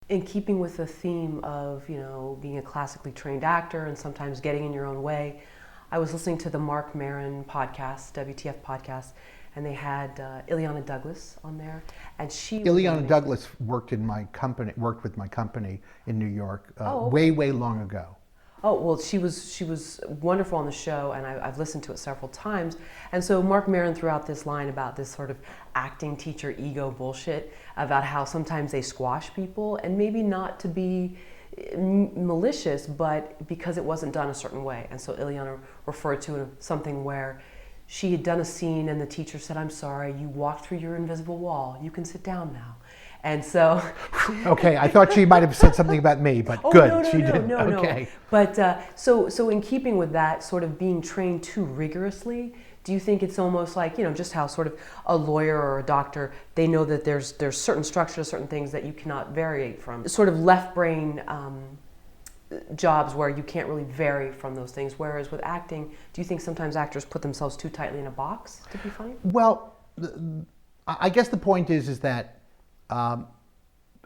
In keeping with the theme of, being a classically trained actor and sometimes getting in your own way, I was listening to the Mark Maron podcast, WTF podcast, and they had Ileana Douglas on there, and she was Ileana amazing. Douglas worked with my company in New York Oh, way, okay. way long ago. Oh, well, she was wonderful on the show, and I've listened to it several times. And so Mark Maron threw out this line about this sort of acting teacher ego bullshit about how sometimes they squash people, and maybe not to be malicious, but because it wasn't done a certain way. And so Ileana referred to something where she had done a scene, and the teacher said, "I'm sorry, you walked through your invisible wall. You can sit down now." And so Okay, I thought she might have said something about me, but oh, no, good, no, she no, didn't. no, no. Okay. But so in keeping with that sort of being trained too rigorously, do you think it's almost like, just how sort of a lawyer or a doctor, they know that there's certain structures, certain things that you cannot variate from. Sort of left brain jobs where you can't really vary from those things. Whereas with acting, do you think sometimes actors put themselves too tightly in a box to be funny? Well, I guess the point is that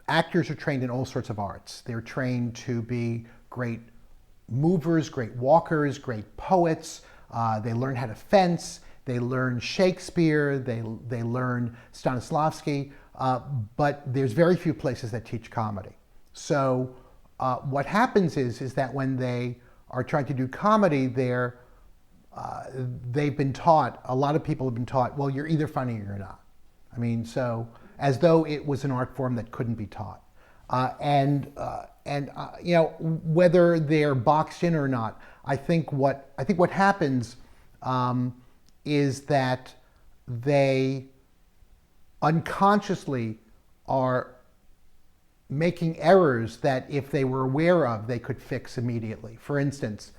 actors are trained in all sorts of arts. They're trained to be great movers, great walkers, great poets. They learn how to fence. They learn Shakespeare. They learn Stanislavski. But there's very few places that teach comedy. So what happens is that when they are trying to do comedy, they've been taught, a lot of people have been taught, well, you're either funny or you're not. I mean, so as though it was an art form that couldn't be taught. Whether they're boxed in or not, I think what happens is that they unconsciously are making errors that if they were aware of, they could fix immediately. For instance,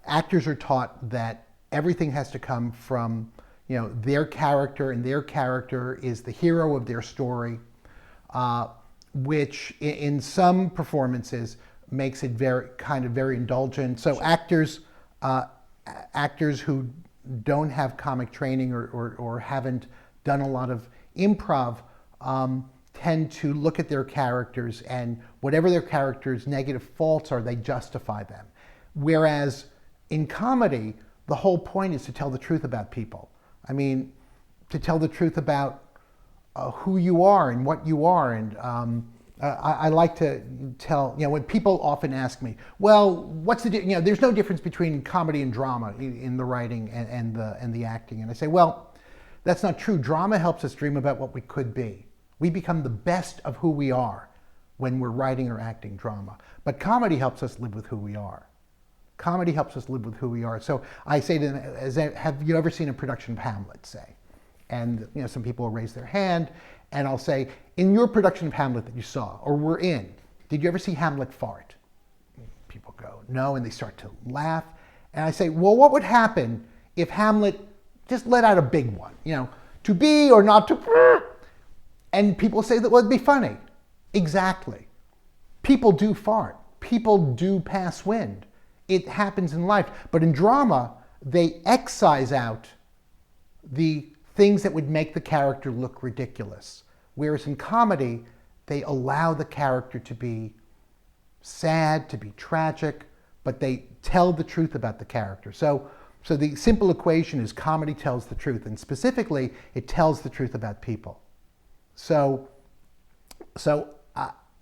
actors are taught that everything has to come from their character, and their character is the hero of their story, which in some performances makes it very indulgent. So actors who don't have comic training or haven't done a lot of improv tend to look at their characters, and whatever their character's negative faults are, they justify them. Whereas in comedy, the whole point is to tell the truth about people. I mean, to tell the truth about who you are and what you are. And I like to tell, when people often ask me, well, what's the, there's no difference between comedy and drama in the writing and the acting. And I say, well, that's not true. Drama helps us dream about what we could be. We become the best of who we are when we're writing or acting drama. But comedy helps us live with who we are. Comedy helps us live with who we are. So I say to them, have you ever seen a production of Hamlet, say? And some people will raise their hand, and I'll say, in your production of Hamlet that you saw, or were in, did you ever see Hamlet fart? People go, no, and they start to laugh. And I say, well, what would happen if Hamlet just let out a big one? To be or not to... And people say that, well, it'd be funny. Exactly. People do fart. People do pass wind. It happens in life. But in drama, they excise out the things that would make the character look ridiculous. Whereas in comedy, they allow the character to be sad, to be tragic, but they tell the truth about the character. So the simple equation is comedy tells the truth, and specifically, it tells the truth about people. So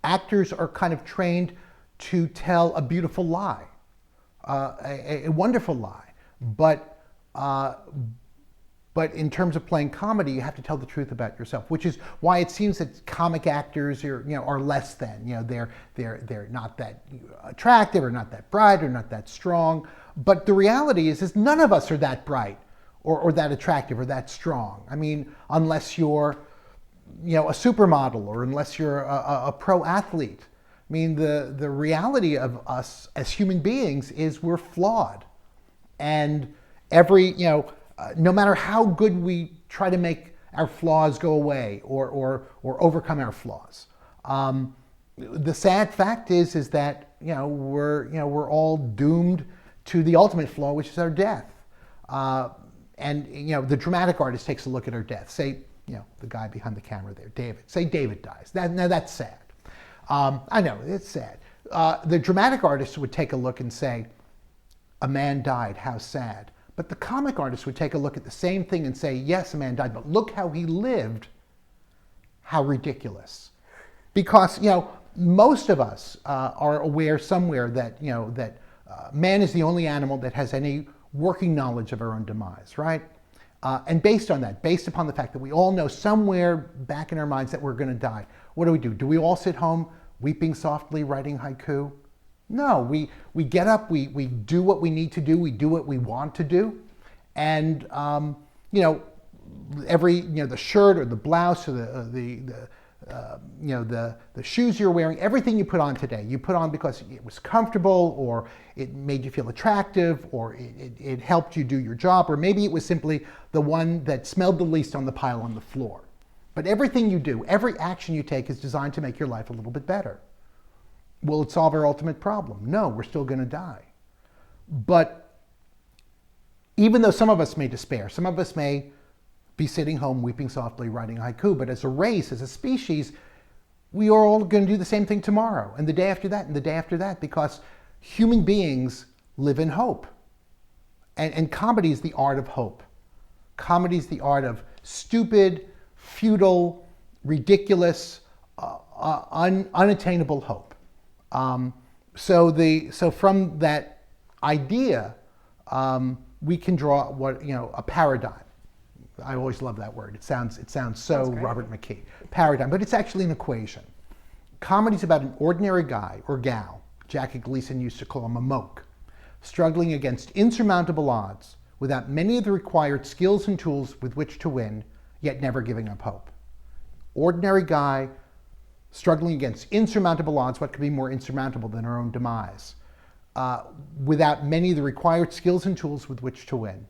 actors are kind of trained to tell a beautiful lie, a wonderful lie, but in terms of playing comedy, you have to tell the truth about yourself, which is why it seems that comic actors are less than. They're not that attractive, or not that bright, or not that strong. But the reality is none of us are that bright, or that attractive, or that strong. I mean, unless you're a supermodel, or unless you're a pro athlete. I mean, the reality of us as human beings is we're flawed, and no matter how good we try to make our flaws go away or overcome our flaws, the sad fact is that we're all doomed to the ultimate flaw, which is our death. And the dramatic artist takes a look at our death. Say the guy behind the camera there, David. Say David dies. Now that's sad. I know, it's sad. The dramatic artist would take a look and say, a man died, how sad. But the comic artist would take a look at the same thing and say, yes, a man died, but look how he lived, how ridiculous. Because, most of us are aware somewhere that, that man is the only animal that has any working knowledge of our own demise, right? And based on that, based upon the fact that we all know somewhere back in our minds that we're going to die, what do? Do we all sit home weeping softly, writing haiku? No, we get up, we do what we need to do, we do what we want to do, and the shirt or the blouse or the shoes you're wearing, everything you put on today, you put on because it was comfortable, or it made you feel attractive, or it helped you do your job, or maybe it was simply the one that smelled the least on the pile on the floor. But everything you do, every action you take is designed to make your life a little bit better. Will it solve our ultimate problem? No, we're still going to die. But even though some of us may despair, some of us may be sitting home weeping softly, writing haiku, but as a race, as a species, we are all going to do the same thing tomorrow, and the day after that, and the day after that, because human beings live in hope. And comedy is the art of hope. Comedy is the art of stupid, futile, ridiculous, unattainable hope. So from that idea, we can draw a paradigm. I always love that word. It sounds so Robert McKee. Paradigm, but it's actually an equation. Comedy's about an ordinary guy or gal, Jackie Gleason used to call him a moke, struggling against insurmountable odds without many of the required skills and tools with which to win, yet never giving up hope. Ordinary guy struggling against insurmountable odds. What could be more insurmountable than our own demise? Without many of the required skills and tools with which to win,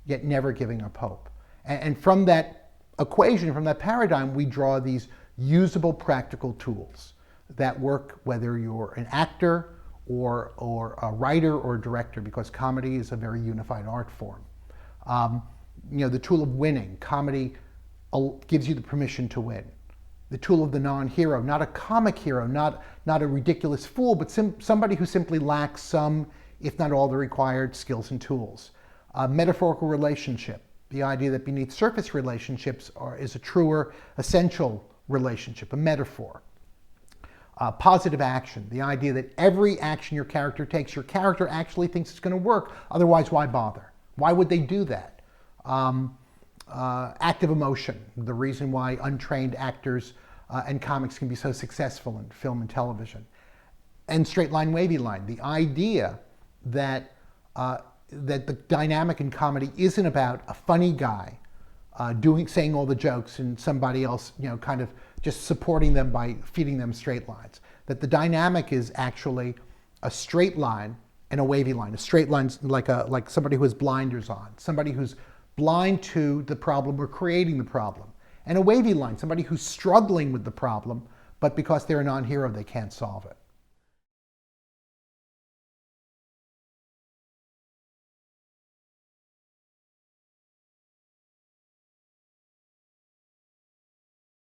yet never giving up hope. And from that equation, from that paradigm, we draw these usable, practical tools that work whether you're an actor or a writer or a director, because comedy is a very unified art form. The tool of winning. Comedy gives you the permission to win. The tool of the non-hero, not a comic hero, not a ridiculous fool, but somebody who simply lacks some, if not all, the required skills and tools. Metaphorical relationship. The idea that beneath surface relationships is a truer, essential relationship, a metaphor. Positive action, the idea that every action your character takes, your character actually thinks it's going to work, otherwise why bother? Why would they do that? Active emotion, the reason why untrained actors and comics can be so successful in film and television. And straight line, wavy line, the idea that that the dynamic in comedy isn't about a funny guy saying all the jokes and somebody else, kind of just supporting them by feeding them straight lines. That the dynamic is actually a straight line and a wavy line. A straight line's like somebody who has blinders on, somebody who's blind to the problem or creating the problem. And a wavy line, somebody who's struggling with the problem, but because they're a non-hero, they can't solve it.